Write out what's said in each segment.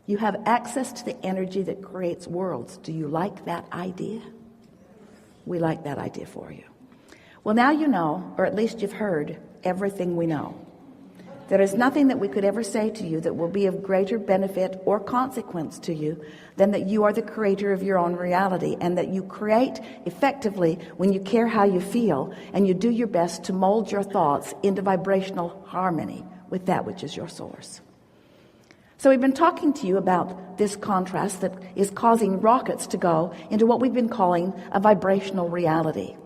You have access to the energy that creates worlds. Do you like that idea? We like that idea for you. Well, now you know, or at least you've heard, everything we know. There is nothing that we could ever say to you that will be of greater benefit or consequence to you than that you are the creator of your own reality, and that you create effectively when you care how you feel and you do your best to mold your thoughts into vibrational harmony with that which is your source. So we've been talking to you about this contrast that is causing rockets to go into what we've been calling a vibrational reality.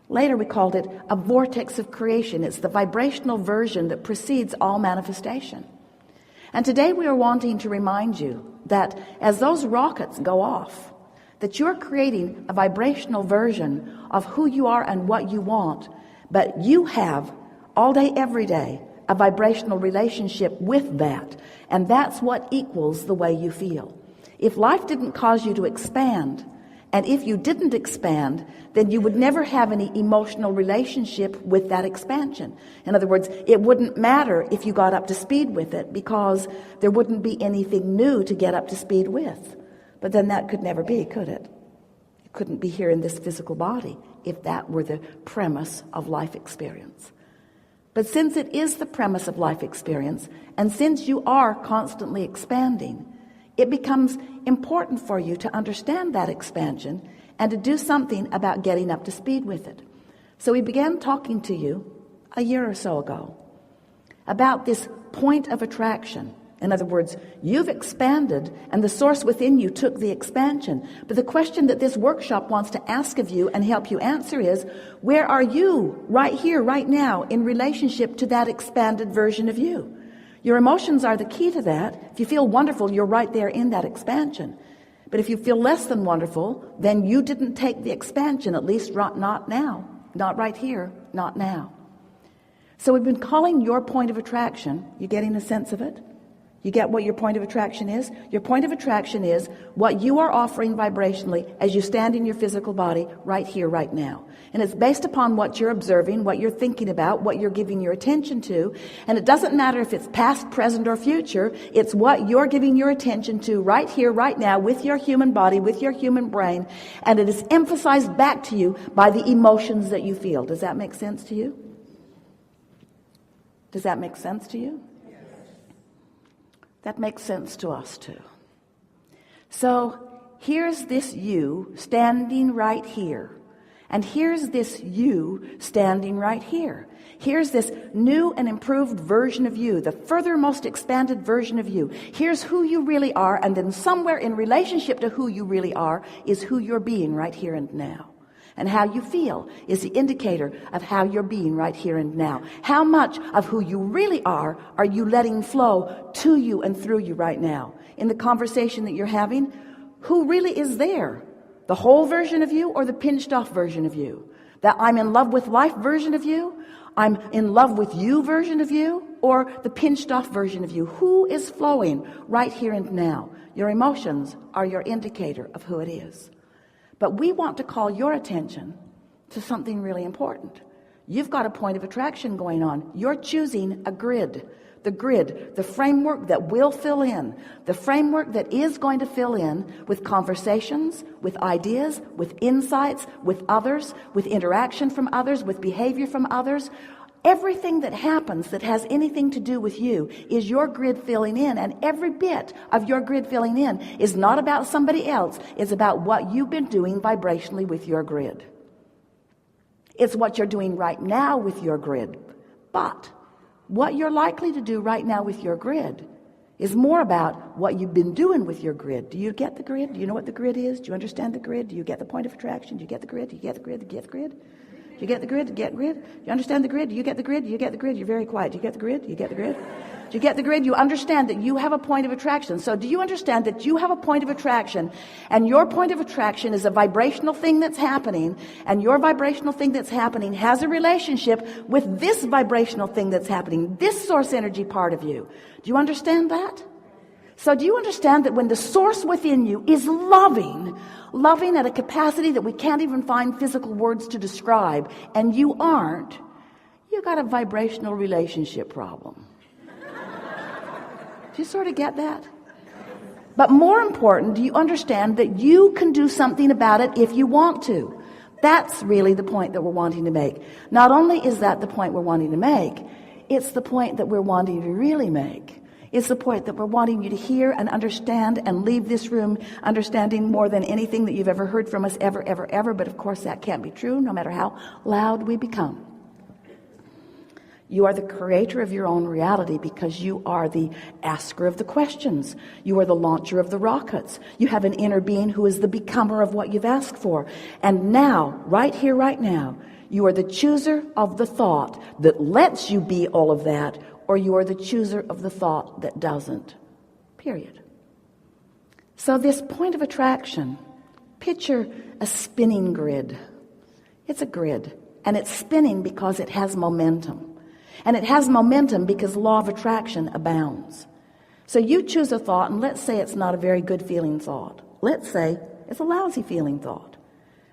Later we called it a vortex of creation. It's the vibrational version that precedes all manifestation. And today we are wanting to remind you that as those rockets go off, that you're creating a vibrational version of who you are and what you want, but you have all day, every day, a vibrational relationship with that, and that's what equals the way you feel. If life didn't cause you to expand, and if you didn't expand, then you would never have any emotional relationship with that expansion. In other words, it wouldn't matter if you got up to speed with it, because there wouldn't be anything new to get up to speed with. But then that could never be, could it? It couldn't be here in this physical body if that were the premise of life experience. But since it is the premise of life experience, and since you are constantly expanding, it becomes important for you to understand that expansion and to do something about getting up to speed with it. So we began talking to you a year or so ago about this point of attraction. In other words, you've expanded and the source within you took the expansion. But the question that this workshop wants to ask of you and help you answer is, where are you right here, right now, in relationship to that expanded version of you? Your emotions are the key to that. If you feel wonderful, you're right there in that expansion. But if you feel less than wonderful, then you didn't take the expansion, at least not now, not right here, not now. So we've been calling your point of attraction. You getting a sense of it? You get what your point of attraction is? Your point of attraction is what you are offering vibrationally as you stand in your physical body right here, right now. And it's based upon what you're observing, what you're thinking about, what you're giving your attention to. And it doesn't matter if it's past, present, or future. It's what you're giving your attention to right here, right now, with your human body, with your human brain. And it is emphasized back to you by the emotions that you feel. Does that make sense to you? Does that make sense to you? That makes sense to us too. So here's this you standing right here. And here's this you standing right here. Here's this new and improved version of you, the furthermost expanded version of you. Here's who you really are, and then somewhere in relationship to who you really are is who you're being right here and now. And how you feel is the indicator of how you're being right here and now. How much of who you really are you letting flow to you and through you right now? In the conversation that you're having, who really is there? The whole version of you or the pinched off version of you? That I'm in love with life version of you? I'm in love with you version of you? Or the pinched off version of you? Who is flowing right here and now? Your emotions are your indicator of who it is. But we want to call your attention to something really important. You've got a point of attraction going on. You're choosing a grid. The grid, the framework that will fill in. The framework that is going to fill in with conversations, with ideas, with insights, with others, with interaction from others, with behavior from others. Everything that happens that has anything to do with you is your grid filling in, and every bit of your grid filling in is not about somebody else. It's about what you've been doing vibrationally with your grid. It's what you're doing right now with your grid. But what you're likely to do right now with your grid is more about what you've been doing with your grid. Do you get the grid? Do you know what the grid is? Do you understand the grid? Do you get the point of attraction? Do you get the grid? Do you get the grid? Do you get the grid? Do you get the grid? Do you get the grid? Do you understand the grid? Do you get the grid? Do you get the grid? You're very quiet. Do you get the grid? Do you get the grid? Do you get the grid? You understand that you have a point of attraction. So do you understand that you have a point of attraction, and your point of attraction is a vibrational thing that's happening, and your vibrational thing that's happening has a relationship with this vibrational thing that's happening, this source energy part of you. Do you understand that? So do you understand that when the source within you is loving at a capacity that we can't even find physical words to describe, and you aren't, you got a vibrational relationship problem. Do you sort of get that? But more important, do you understand that you can do something about it if you want to? That's really the point that we're wanting to make. Not only is that the point we're wanting to make, it's the point that we're wanting to really make. It's the point that we're wanting you to hear and understand and leave this room understanding more than anything that you've ever heard from us ever, ever, ever. But of course that can't be true no matter how loud we become. You are the creator of your own reality because you are the asker of the questions. You are the launcher of the rockets. You have an inner being who is the becomer of what you've asked for. And now, right here, right now, you are the chooser of the thought that lets you be all of that, or you are the chooser of the thought that doesn't. Period. So this point of attraction, picture a spinning grid. It's a grid, and it's spinning because it has momentum. And it has momentum because law of attraction abounds. So you choose a thought, and let's say it's not a very good feeling thought. Let's say it's a lousy feeling thought.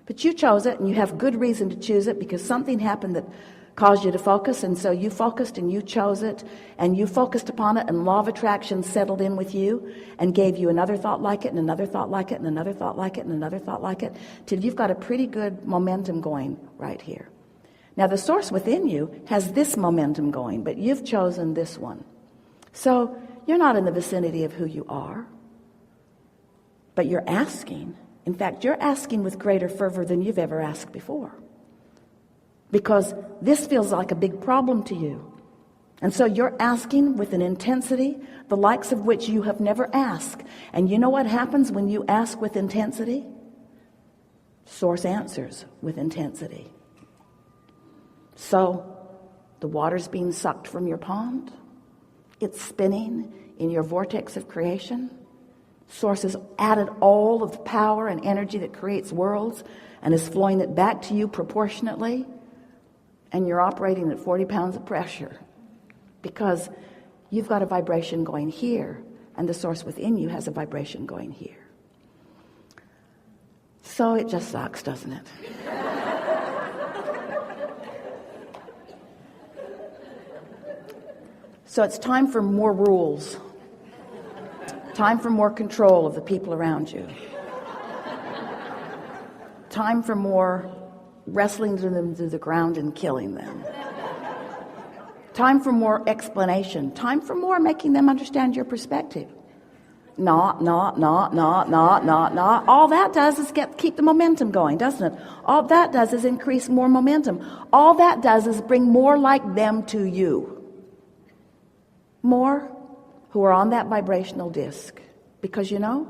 But you chose it, and you have good reason to choose it because something happened that caused you to focus, and so you focused and you chose it, and you focused upon it, and law of attraction settled in with you and gave you another thought like it, and another thought like it, and another thought like it, and another thought like it, till you've got a pretty good momentum going right here. Now the source within you has this momentum going, but you've chosen this one. So you're not in the vicinity of who you are, but you're asking. In fact, you're asking with greater fervor than you've ever asked before, because this feels like a big problem to you. And so you're asking with an intensity, the likes of which you have never asked. And you know what happens when you ask with intensity? Source answers with intensity. So the water's being sucked from your pond. It's spinning in your vortex of creation. Source has added all of the power and energy that creates worlds and is flowing it back to you proportionately. And you're operating at 40 pounds of pressure because you've got a vibration going here, and the source within you has a vibration going here. So it just sucks, doesn't it? So it's time for more rules. Time for more control of the people around you. Time for more wrestling them to the ground and killing them. Time for more explanation. Time for more making them understand your perspective. Not. All that does is keep the momentum going, doesn't it? All that does is increase more momentum. All that does is bring more like them to you. More who are on that vibrational disc. Because, you know,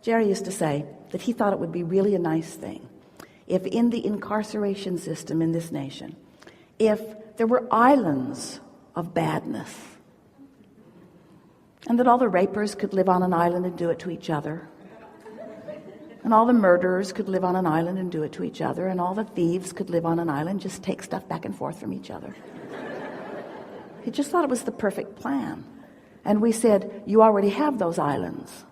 Jerry used to say that he thought it would be really a nice thing if in the incarceration system in this nation, if there were islands of badness, and that all the rapers could live on an island and do it to each other, and all the murderers could live on an island and do it to each other, and all the thieves could live on an island, just take stuff back and forth from each other. He just thought it was the perfect plan. And we said, you already have those islands.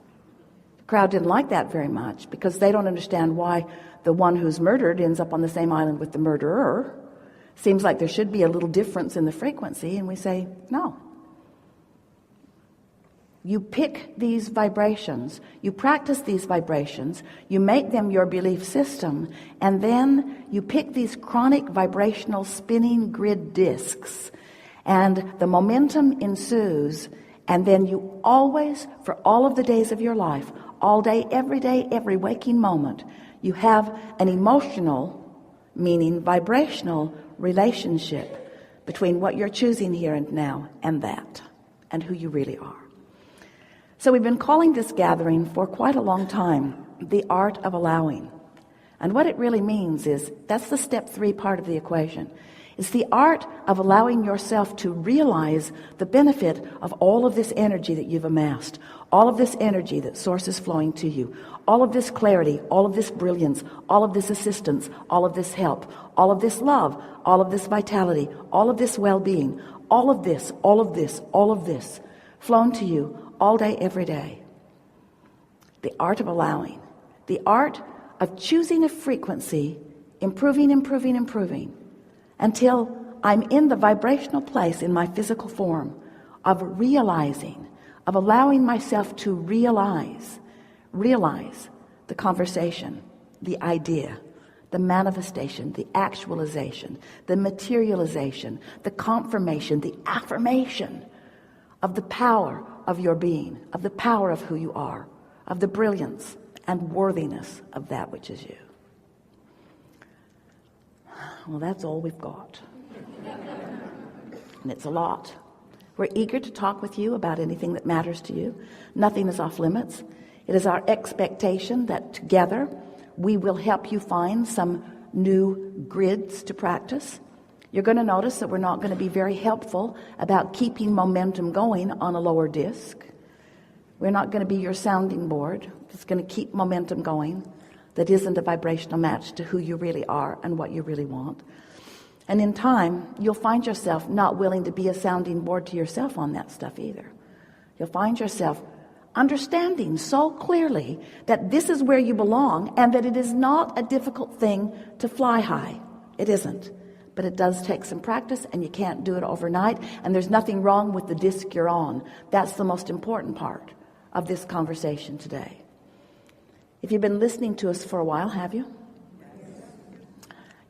The crowd didn't like that very much because they don't understand why the one who's murdered ends up on the same island with the murderer. Seems like there should be a little difference in the frequency. And we say, no. You pick these vibrations, you practice these vibrations, you make them your belief system, and then you pick these chronic vibrational spinning grid discs. And the momentum ensues, and then you always, for all of the days of your life, all day, every waking moment, you have an emotional, meaning vibrational relationship between what you're choosing here and now and that, and who you really are. So we've been calling this gathering for quite a long time, the art of allowing. And what it really means is, that's the step 3 part of the equation. It's the art of allowing yourself to realize the benefit of all of this energy that you've amassed, all of this energy that source is flowing to you, all of this clarity, all of this brilliance, all of this assistance, all of this help, all of this love, all of this vitality, all of this well-being, all of this flown to you all day, every day. The art of allowing, the art of choosing a frequency, improving, until I'm in the vibrational place in my physical form of realizing, of allowing myself to realize the conversation, the idea, the manifestation, the actualization, the materialization, the confirmation, the affirmation of the power of your being, of the power of who you are, of the brilliance and worthiness of that which is you. Well, that's all we've got. And it's a lot. We're eager to talk with you about anything that matters to you. Nothing is off limits. It is our expectation that together we will help you find some new grids to practice. You're going to notice that we're not going to be very helpful about keeping momentum going on a lower disc. We're not going to be your sounding board that's going to keep momentum going that isn't a vibrational match to who you really are and what you really want. And in time, you'll find yourself not willing to be a sounding board to yourself on that stuff either. You'll find yourself understanding so clearly that this is where you belong and that it is not a difficult thing to fly high. It isn't. But it does take some practice, and you can't do it overnight, and there's nothing wrong with the disc you're on. That's the most important part of this conversation today. If you've been listening to us for a while, have you?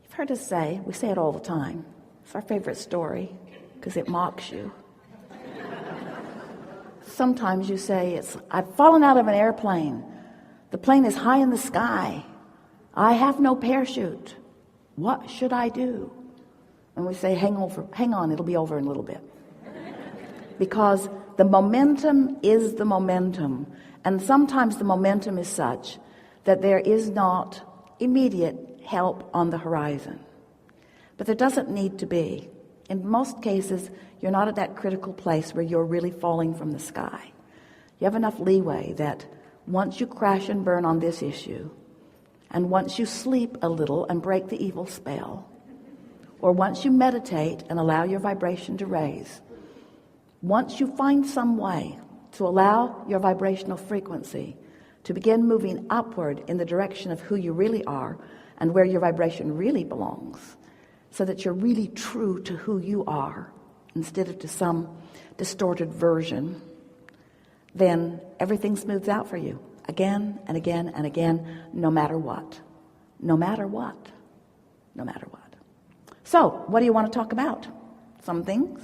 You've heard us say, we say it all the time, it's our favorite story because it mocks you. Sometimes you say, I've fallen out of an airplane. The plane is high in the sky. I have no parachute. What should I do? And we say, hang on, it'll be over in a little bit. Because the momentum is the momentum. And sometimes the momentum is such that there is not immediate help on the horizon. But there doesn't need to be. In most cases, you're not at that critical place where you're really falling from the sky. You have enough leeway that once you crash and burn on this issue, and once you sleep a little and break the evil spell, or once you meditate and allow your vibration to raise, once you find some way to allow your vibrational frequency to begin moving upward in the direction of who you really are and where your vibration really belongs, so that you're really true to who you are instead of to some distorted version, then everything smooths out for you again and again and again, no matter what. No matter what. No matter what. So, what do you want to talk about? Some things.